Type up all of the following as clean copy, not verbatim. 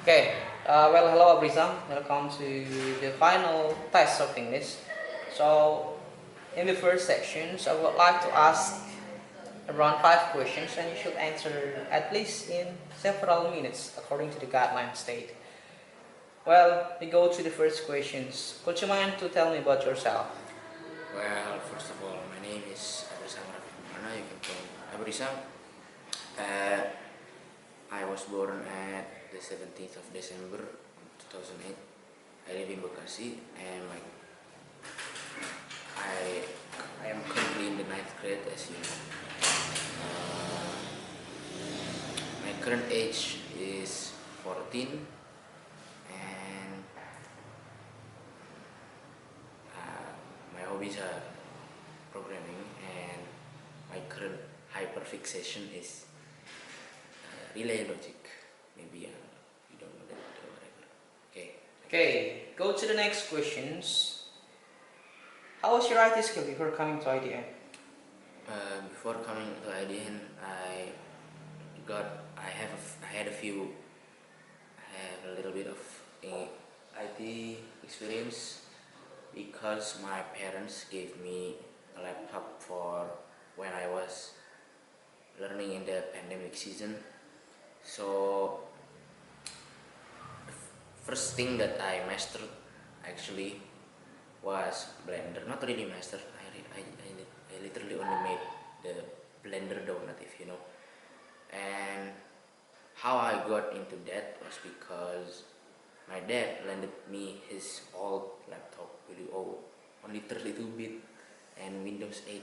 Okay, well, hello Abrizam. Welcome to the final test of English. So, in the first sections, I would like to ask around 5 questions, and you should answer at least in several minutes according to the guideline state. Well, we go to the first questions. Could you mind to tell me about yourself? Well, first of all, my name is Abrisam Rafiq. You can call me Abrisam. Uh, I was born at the 17th of December 2008. I live in Bekasi, and I am currently in the ninth grade, as you know. Uh, my current age is 14, and uh, my hobbies are programming, and my current hyperfixation is relay logic. Maybe you don't know that or whatever. Okay. Okay, go to the next questions. How was your IT skill before coming to IDN? Before coming to IDN, I had a few, I have a little bit of IT experience because my parents gave me a laptop for when I was learning in the pandemic season. So first thing that I mastered actually was Blender. Not really mastered. I literally only made the Blender donut, if you know. And how I got into that was because my dad lended me his old laptop, really old, only 32-bit and Windows 8.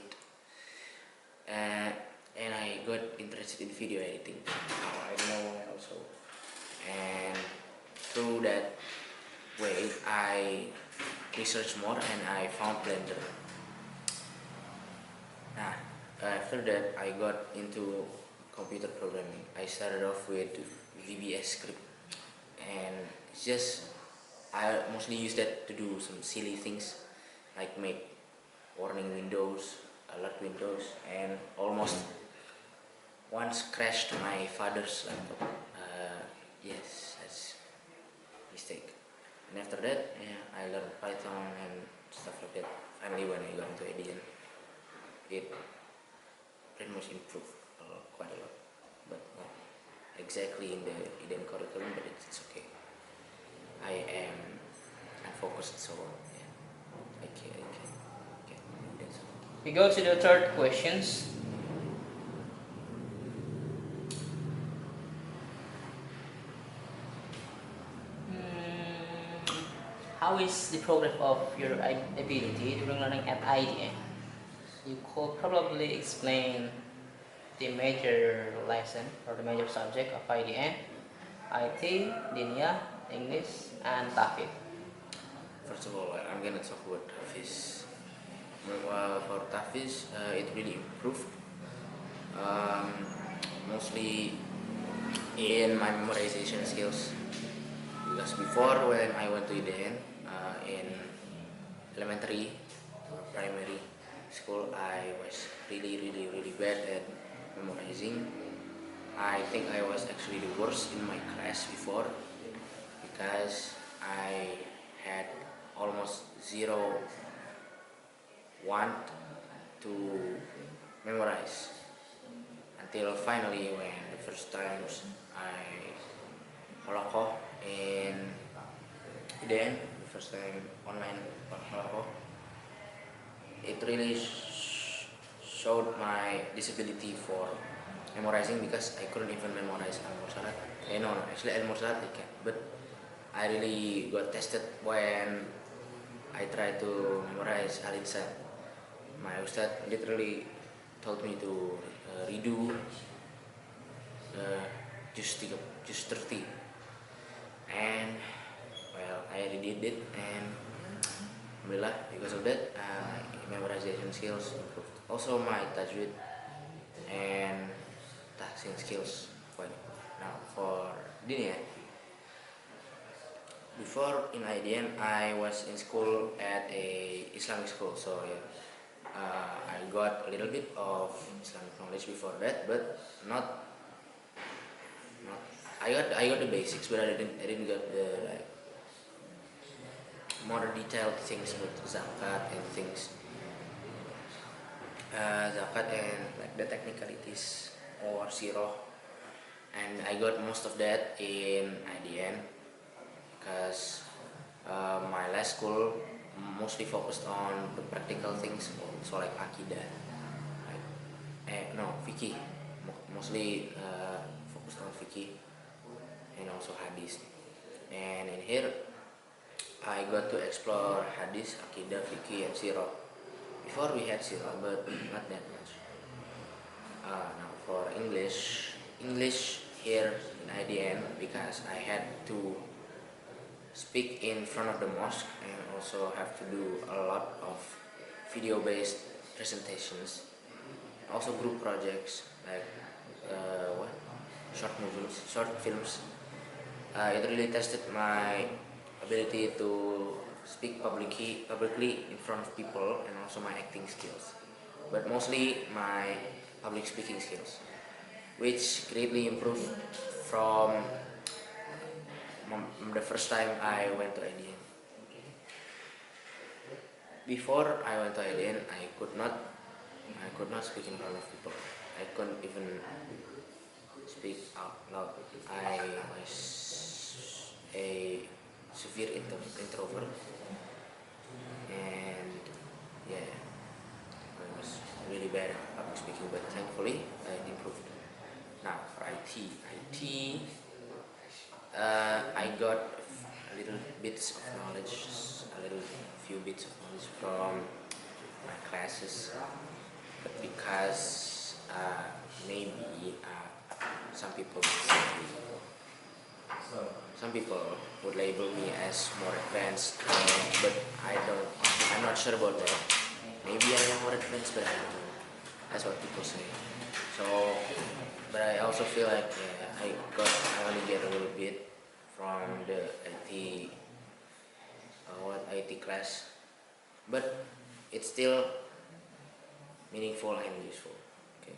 And I got interested in video editing. How I don't know why also. And through that way, I researched more and I found Blender. Nah, after that, I got into computer programming. I started off with VBS script, and it's just I mostly use that to do some silly things, like make warning windows, alert windows, and almost once crashed my father's laptop. Yes, that's a mistake. And after that, yeah, I learned Python and stuff like that. Finally, when I got into ADN, it pretty much improved quite a lot, but not exactly in the Eden curriculum, but it's okay. I am unfocused, so yeah, I can do that. We go to the third questions. How is the progress of your ability during learning at IDN? You could probably explain the major lesson or the major subject of IDN, IT, Dinia, English, and TAFID. First of all, I'm gonna talk about Tafis. For Tafis, it really improved. Um, Mostly in my memorization skills. Because before when I went to IDN in elementary or primary school, I was really bad at memorizing. I think I was actually the worst in my class before because I had almost zero want to memorize until finally when the first times I holocaust in then the first time online holocaust, it really showed my disability for memorizing because I couldn't even memorize Al-Mursalat. No, actually Al-Mursalat I can, but I really got tested when I tried to memorize Al-Insan. My ustad literally told me to redo just 30, and well, I redid it, and alhamdulillah because of that memorization skills improved. Also my tajwid and tahsin skills quite now for Dinia. Before in IDN, I was in school at a Islamic school, so yeah, I got a little bit of Islamic knowledge before that, but not I got the basics, but I didn't get the like more detailed things with zakat and things, zakat and like the technicalities or sirah, and I got most of that in IDN because my last school mostly focused on the practical things, so like akidah, like no fikih, mostly focused on fikih and also hadis. And in here I got to explore hadis, akidah, fikih, and sirah. Before we had sirah, but not that much. Now for English here in IDN, because I had to speak in front of the mosque and also have to do a lot of video-based presentations, also group projects like what short films. It really tested my ability to speak publicly in front of people and also my acting skills, but mostly my public speaking skills, which greatly improved from the first time I went to IDN. Before I went to IDN, I could not speak in front of people. I couldn't even speak out loud. I was a severe introvert, and yeah, I was really bad at public speaking. But thankfully, I improved. Now for IT, I got a little bits of knowledge, few bits of knowledge from my classes, but because maybe some people would say, some people would label me as more advanced, but I'm not sure about that. Maybe I am more advanced, but I don't know. That's what people say. So, but I also feel like I only get a little bit from the IT IT class, but it's still meaningful and useful. Okay.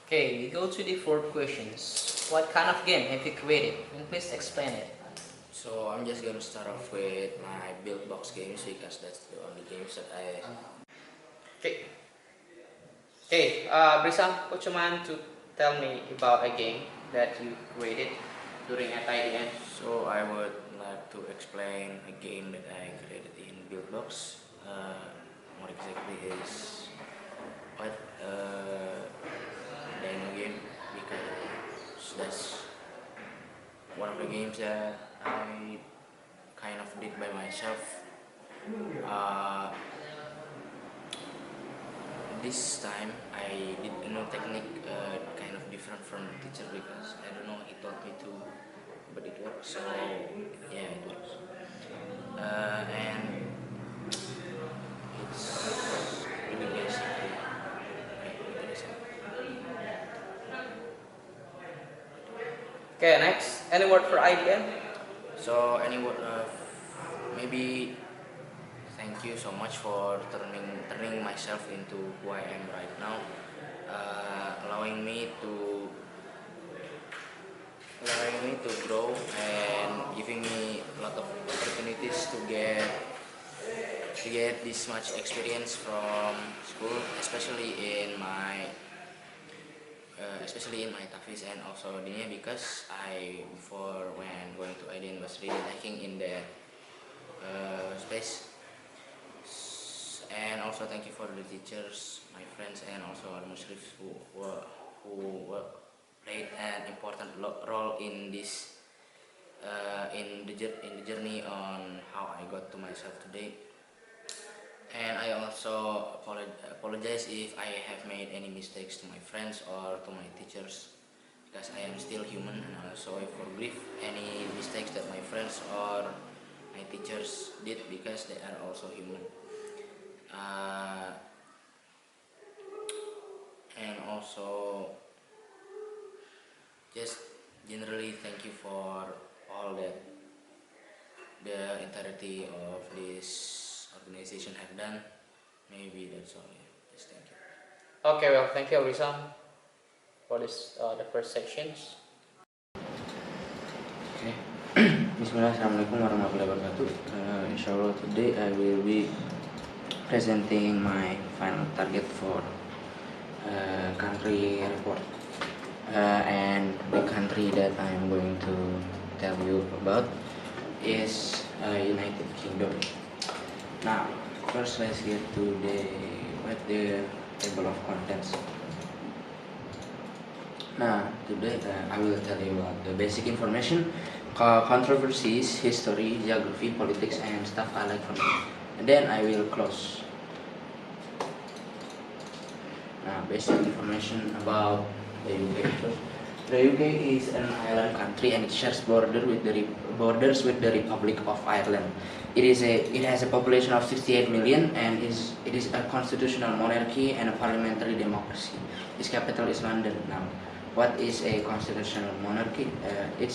Okay, we go to the fourth questions. What kind of game have you created? And please explain it. So I'm just gonna start off with my build box games because that's the only games that I. Okay. Okay, Brisam, would you mind to tell me about a game that you created during IDN? So I would like to explain a game that I created in Buildbox. More exactly is what Dino game, because that's one of the games that I kind of did by myself. Uh, this time I did a new technique, kind of different from the teacher because I don't know, he taught me to, but it works. So yeah, it works. And it's really basic. Really basic. Okay, next. Any word for IDN? So anyway, maybe thank you so much for turning myself into who I am right now, allowing me to grow and giving me a lot of opportunities to get this much experience from school, especially in my Tafis and also Dinia, because I before when going to IDN was really lacking in that space. And also thank you for the teachers, my friends, and also the Muslims who played an important role in this in the journey on how I got to myself today. And I also apologize if I have made any mistakes to my friends or to my teachers, because I am still human, and also I forgive any mistakes that my friends or my teachers did, because they are also human. And also just generally thank you for all that the entirety of this organization have done. Maybe that's all. Yeah. Just thank you. Okay, well, thank you, Brisam, for this the first sections. Bismillah, Assalamualaikum warahmatullahi wabarakatuh. Inshallah today I will be presenting my final target for country report, and the country that I am going to tell you about is United Kingdom. Now, first let's get to the table of contents. Now, today I will tell you about the basic information, controversies, history, geography, politics, and stuff I like from it. And then I will close. Now, basic information about the UK. The UK is an island country and it shares borders with the Republic of Ireland. It has a population of 68 million and it is a constitutional monarchy and a parliamentary democracy. Its capital is London. Now, what is a constitutional monarchy? It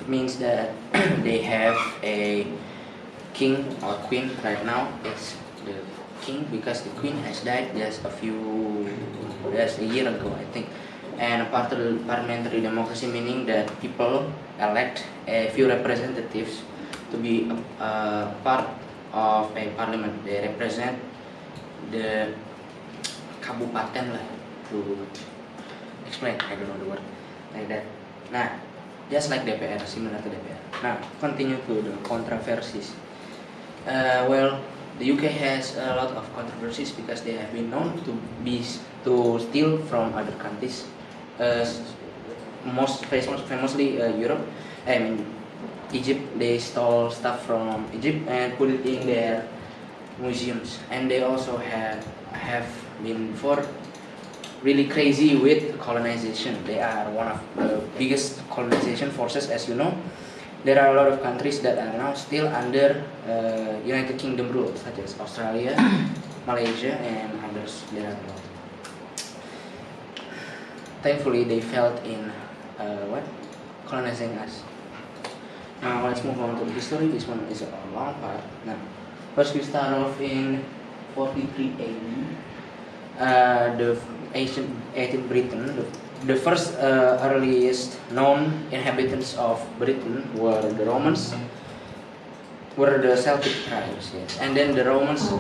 means that they have a king or queen. Right now it's the king because the queen has died just a year ago, I think. And a parliamentary democracy, meaning that people elect a few representatives to be a part of a parliament. They represent the kabupaten lah, to explain, I don't know the word like that. Nah, just like DPR, similar to DPR. Now, continue to the controversies. Well, the UK has a lot of controversies because they have been known to steal from other countries. Most famously Europe. I mean, Egypt. They stole stuff from Egypt and put it in their museums. And they also have been really crazy with colonization. They are one of the biggest colonization forces, as you know. There are a lot of countries that are now still under United Kingdom rule, such as Australia, Malaysia, and others. There are a lot. Thankfully, they failed in colonizing us. Now let's move on to the history. This one is a long part. Now, first we start off in 43 AD. The ancient Britain. The first earliest known inhabitants of Britain were the Romans, were the Celtic tribes, yes. And then the Romans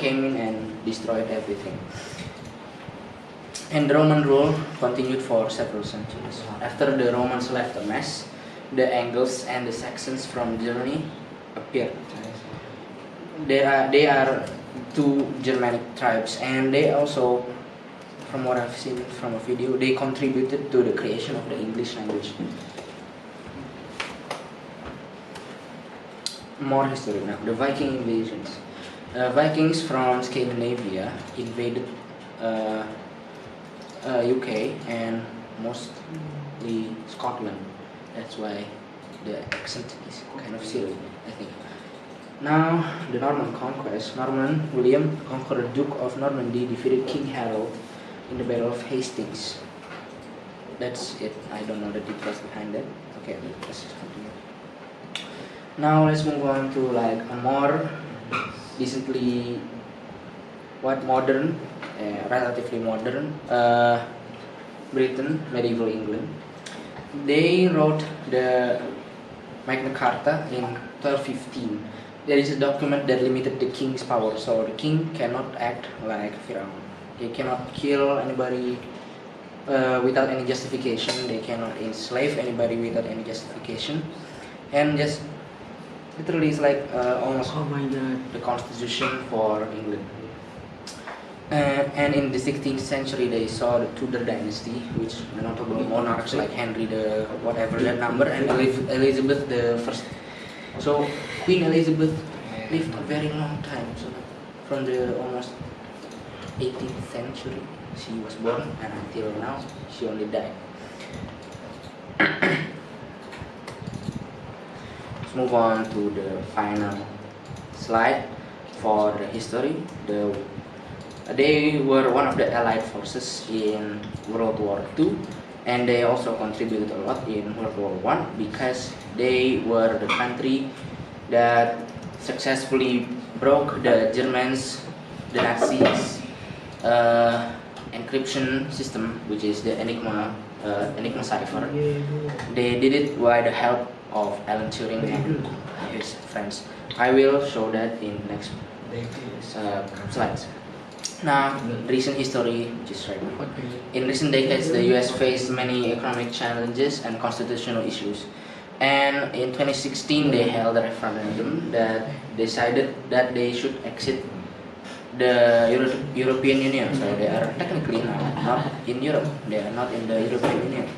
came in and destroyed everything. And the Roman rule continued for several centuries. After the Romans left a mess, the Angles and the Saxons from Germany appeared. They are two Germanic tribes, and they also, from what I've seen from a video, they contributed to the creation of the English language. More history now. The Viking invasions. Vikings from Scandinavia invaded UK and mostly Scotland. That's why the accent is kind of silly, I think. Now, the Norman conquest. Norman William, conqueror Duke of Normandy, defeated King Harold in the Battle of Hastings. That's it. I don't know the details behind that. Okay, let's continue. Now let's move on to like a more decently modern, relatively modern Britain, medieval England. They wrote the Magna Carta in 1215. There is a document that limited the king's power, so the king cannot act like Firaun. They cannot kill anybody without any justification. They cannot enslave anybody without any justification. And just literally, it's like almost the constitution for England. And in the 16th century, they saw the Tudor dynasty, which notable monarchs like Henry the whatever that number, and Elizabeth the first. So Queen Elizabeth lived a very long time. So from the almost 18th century, she was born, and until now, she only died. Let's move on to the final slide for the history. They were one of the Allied forces in World War II, and they also contributed a lot in World War I because they were the country that successfully broke the Germans, the Nazis, encryption system, which is the Enigma Enigma cipher. They did it with the help of Alan Turing and his friends. I will show that in next slides. Now, recent history, which is right now. In recent decades, the U.S. faced many economic challenges and constitutional issues. And in 2016, they held a referendum that decided that they should exit the European Union. So they are technically now not in Europe. They are not in the European Union.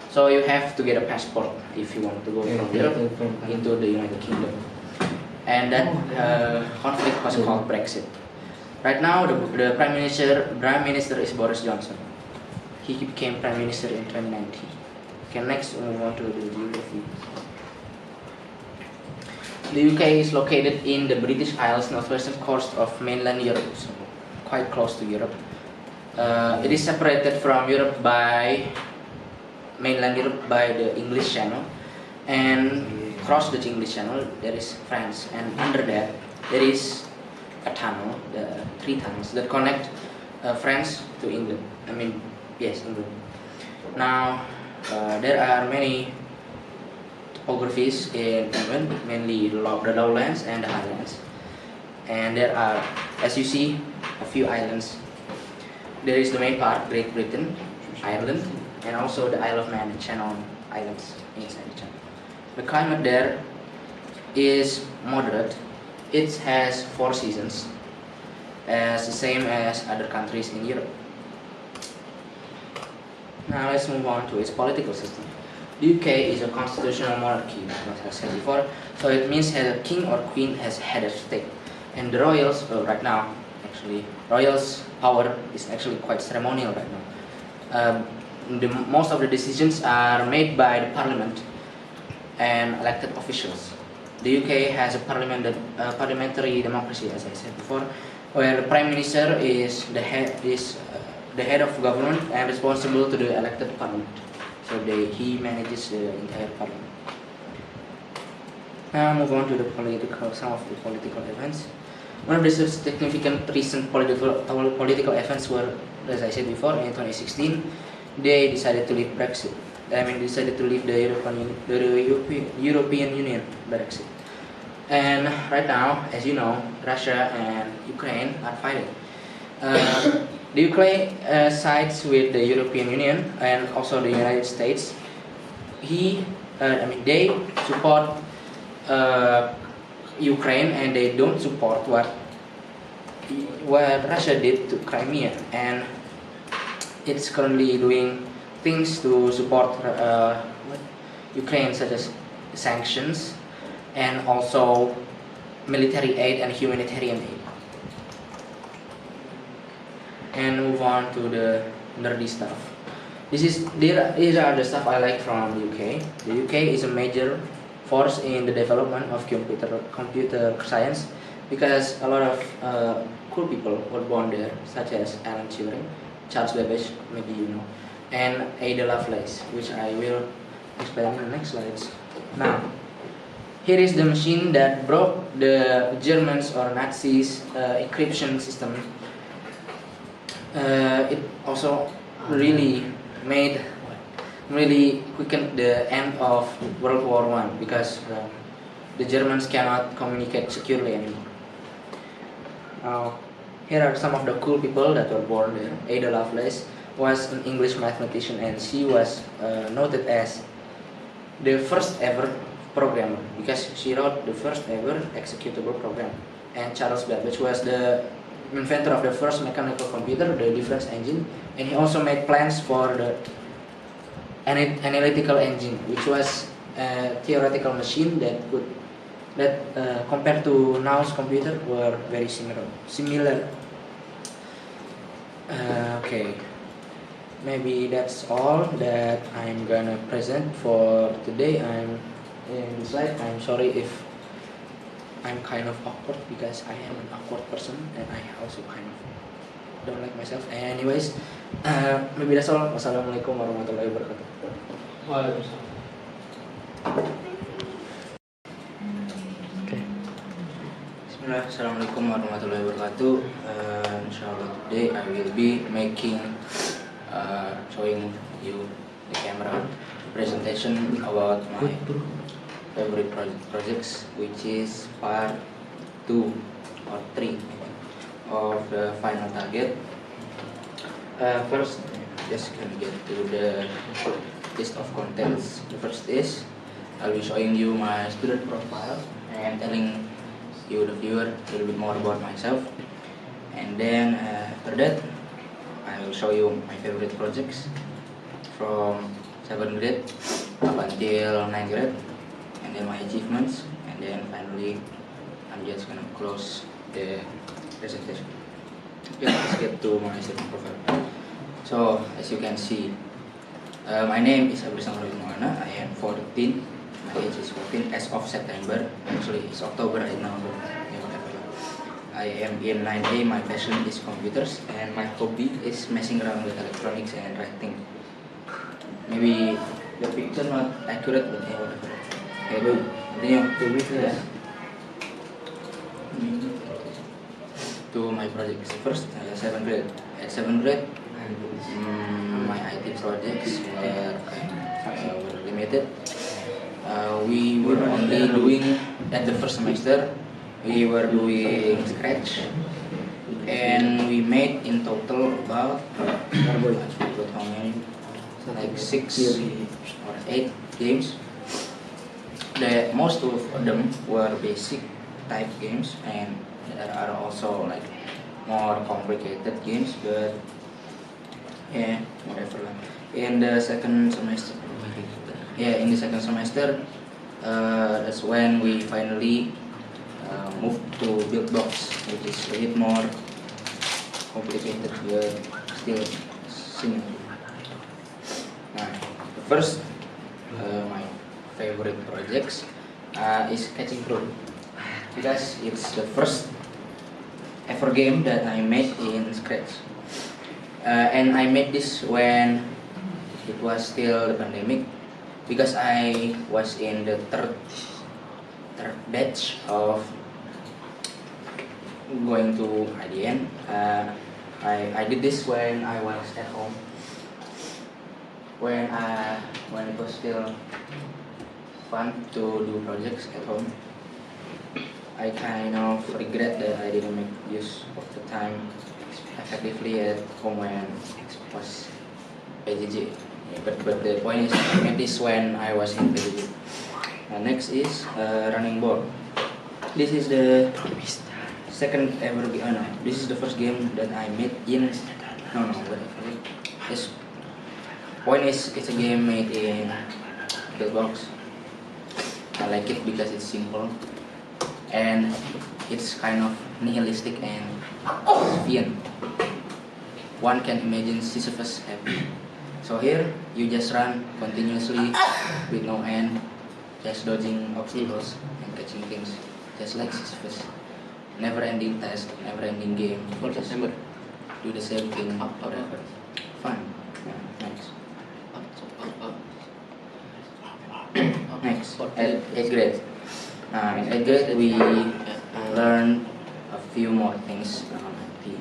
So you have to get a passport if you want to go from Europe into the United Kingdom. And that conflict was called Brexit. Right now, the prime minister is Boris Johnson. He became prime minister in 2019. Okay, next we move on to the geography. The UK is located in the British Isles, northwestern coast of mainland Europe, so quite close to Europe. It is separated from Europe by mainland Europe by the English Channel, and across the English Channel there is France, and under that there is a tunnel, the 3 tunnels that connect France to England. England. Now there are many topographies in England, mainly the lowlands and the highlands. And there are, as you see, a few islands. There is the main part, Great Britain, Ireland, and also the Isle of Man and Channel Islands inside the channel. The climate there is moderate. It has 4 seasons, as the same as other countries in Europe. Now let's move on to its political system. The UK is a constitutional monarchy, as I said before, so it means that a king or queen has head of state. And the royals, royals' power is actually quite ceremonial right now. Most of the decisions are made by the parliament and elected officials. The UK has a parliamentary democracy, as I said before, where the prime minister is the head of government and responsible to the elected parliament. So he manages the entire parliament. Now move on to some of the political events. One of the significant recent political events were, as I said before, in 2016, they decided to leave Brexit. Decided to leave the European Union, Brexit. And right now, as you know, Russia and Ukraine are fighting. The Ukraine sides with the European Union and also the United States. They support Ukraine, and they don't support what Russia did to Crimea, and it's currently doing things to support Ukraine, such as sanctions and also military aid and humanitarian aid. And move on to the nerdy stuff. These are the stuff I like from UK. The UK is a major force in the development of computer science because a lot of cool people were born there, such as Alan Turing, Charles Babbage, maybe you know, and Ada Lovelace, which I will explain in the next slides. Now, here is the machine that broke the Germans or Nazis' encryption system. It also really quickened the end of World War I because the Germans cannot communicate securely anymore. Now, here are some of the cool people that were born there. Ada Lovelace was an English mathematician, and she was noted as the first ever programmer because she wrote the first ever executable program. And Charles Babbage was the inventor of the first mechanical computer, the difference engine, and he also made plans for the analytical engine, which was a theoretical machine that compared to now's computer were very similar. Okay, maybe that's all that I'm gonna present for today. I'm in the slide. I'm sorry if I'm kind of awkward because I am an awkward person and I also kind of don't like myself. Anyways, maybe that's all. Wassalamualaikum warahmatullahi wabarakatuh. Waalaikumsalam. Okay. Bismillah. Assalamualaikum warahmatullahi wabarakatuh. Inshallah today I will be making showing you the camera presentation about my favorite projects, which is part 2 or 3 of the final target. First, just can get to the list of contents. The first is I'll be showing you my student profile and telling you, the viewer, a little bit more about myself. And then after that, I will show you my favorite projects from 7th grade up until 9th grade, and then my achievements, and then finally I'm just gonna close the presentation. Okay, let's get to my student profile. So as you can see, my name is Abri Samroy Moana. I am 14. My age is 14 as of September. Actually, it's October right now. But yeah, whatever. I am in 9A. My passion is computers, and my hobby is messing around with electronics and writing. Maybe the picture not accurate, but yeah, whatever. Okay, go. Continue. Yeah. To my projects. First, 7th grade. At 7th grade, my IT projects were limited. We were only doing, at the first semester, we were doing Scratch, and we made in total about, I forgot how many, like 6 or 8 games. Most of them were basic type games, and there are also like more complicated games, but yeah, whatever lah. In the second semester, that's when we finally moved to Buildbox, which is a bit more complicated but still simple. Nah, the first, my favorite projects is Catching Crow, because it's the first ever game that I made in Scratch. And I made this when it was still the pandemic, because I was in the third batch of going to IDN. I did this when I was at home, when it was still fun to do projects at home. I kind of regret that I didn't make use of the time effectively at home when it was PJJ. But the point is, I made this when I was in PJJ. Next is Running Ball. This is the second ever game. No, this is the first game that I made in. Whatever. This point is, it's a game made in Buildbox. I like it because it's simple, and it's kind of nihilistic and Sisyphean. One can imagine Sisyphus happy. So here, you just run continuously with no end, just dodging obstacles and catching things, just like Sisyphus. Never-ending task, never-ending game. You just do the same thing forever. Fun. Next. Next, at 8th grade. In 8th grade, we learned a few more things on IT.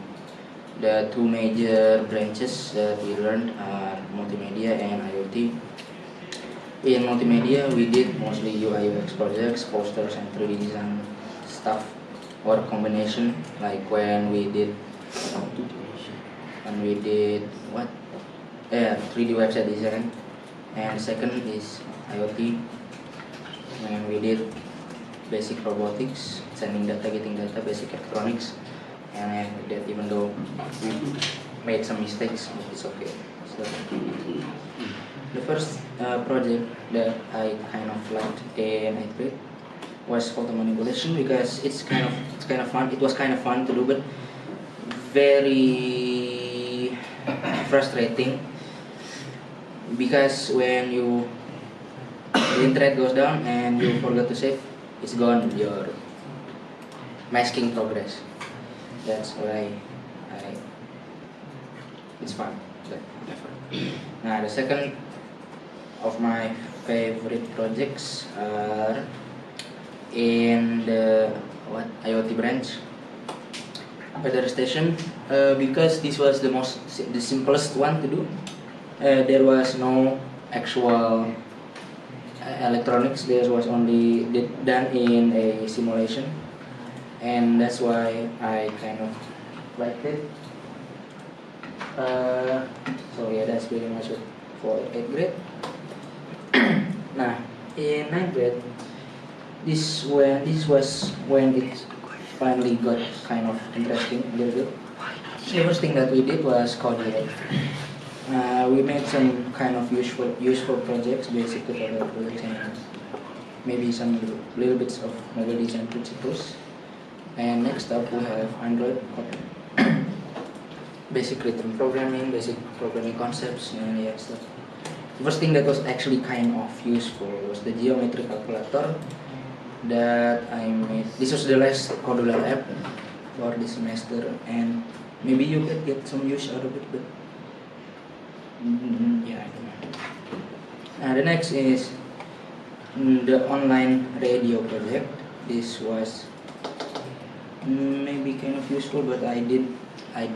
The two major branches that we learned are multimedia and IoT. In multimedia, we did mostly UI UX projects, posters, and 3D design stuff, or combination, like when we did 3D website design. And second is IoT, when we did basic robotics, sending data, getting data, basic electronics, and that even though we made some mistakes, but it's okay. So, the first project that I kind of liked in 8th grade was photo manipulation, because it's kind of fun. It was kind of fun to do, but very frustrating, because when the internet goes down and you forgot to save, it's gone, your masking progress. That's why it's fun, but whatever. Now, the second of my favorite projects are in the IoT branch, weather station, because this was the simplest one to do. There was no actual electronics. This was only done in a simulation, and that's why I kind of liked it. So yeah, that's pretty much it for 8th grade. Nah, in 9th grade, this was when it finally got kind of interesting a little bit. The first thing that we did was coding. We made some kind of useful projects, basic tutorial projects, and maybe some little bits of mobile design principles. And next up we have Android coding. Basic rhythm programming, basic programming concepts, and yeah stuff. The first thing that was actually kind of useful was the geometry calculator that I made. This was the last Codula app for this semester, and maybe you could get some use out of it, but yeah, I don't know. The next is the online radio project. This was maybe kind of useful, but I didn't have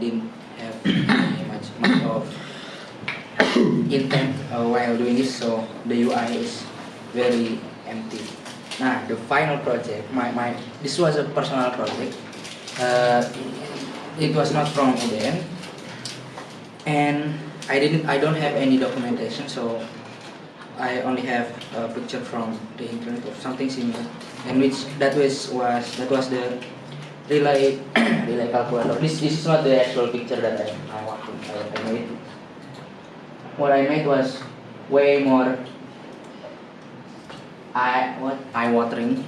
much of intent while doing this, so the UI is very empty. Nah, the final project, this was a personal project. It was not from UDN, and I don't have any documentation, so I only have a picture from the internet of something similar, and that was the relay calculator. This is not the actual picture that I made. What I made was way more eye-watering.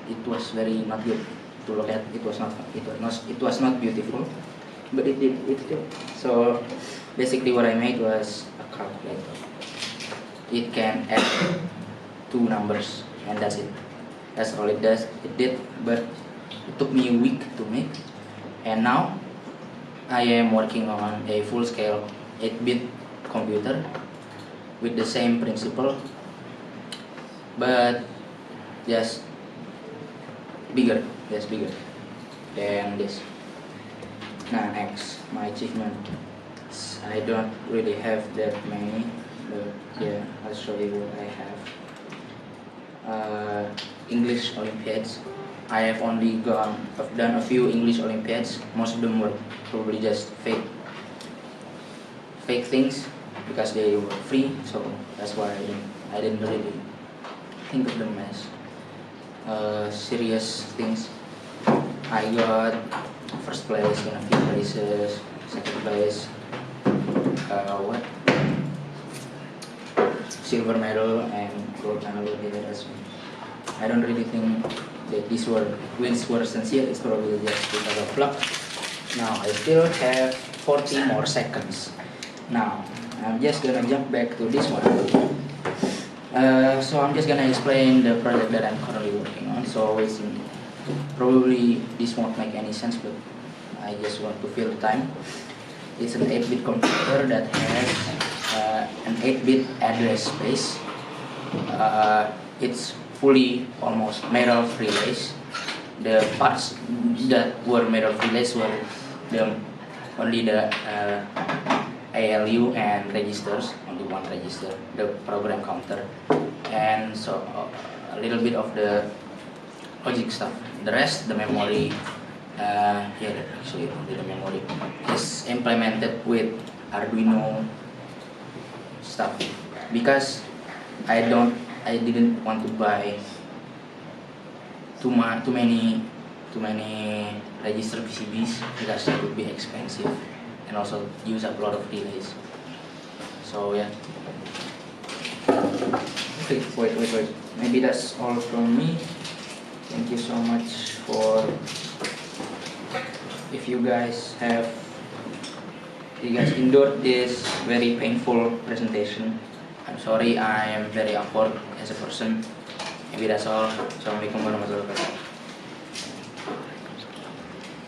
It was very not good to look at. It was not beautiful, but it did. So basically, what I made was a calculator. It can add 2 numbers, and that's it. That's all it does. It did, but it took me a week to make, and now I am working on a full-scale 8-bit computer with the same principle, but just bigger than this. Now next, my achievement. I don't really have that many, but yeah, I'll show you what I have. English Olympiads. I have I've done a few English Olympiads. Most of them were probably just fake things because they were free. So that's why I didn't really think of them as serious things. I got first place in a few places, second place, silver medal and gold medal as well. I don't really think that these wins were sincere. It's probably just because of luck. Now I still have 40 more seconds. Now I'm just gonna jump back to this one. So I'm just gonna explain the project that I'm currently working on. So probably this won't make any sense, but I just want to fill the time. It's an 8-bit computer that has an 8-bit address space. It's fully almost made of relays. The parts that were made of relays were only the ALU and registers, only one register, the program counter, and so a little bit of the logic stuff. The rest, the memory, actually only the memory is implemented with Arduino stuff, because I didn't want to buy too many register PCBs because it would be expensive and also use up a lot of relays. So yeah. Okay, wait. Maybe that's all from me. Thank you so much for. If you guys endured this very painful presentation, I'm sorry, I am very awkward as a person. Maybe that's all. Assalamualaikum warahmatullahi wabarakatuh.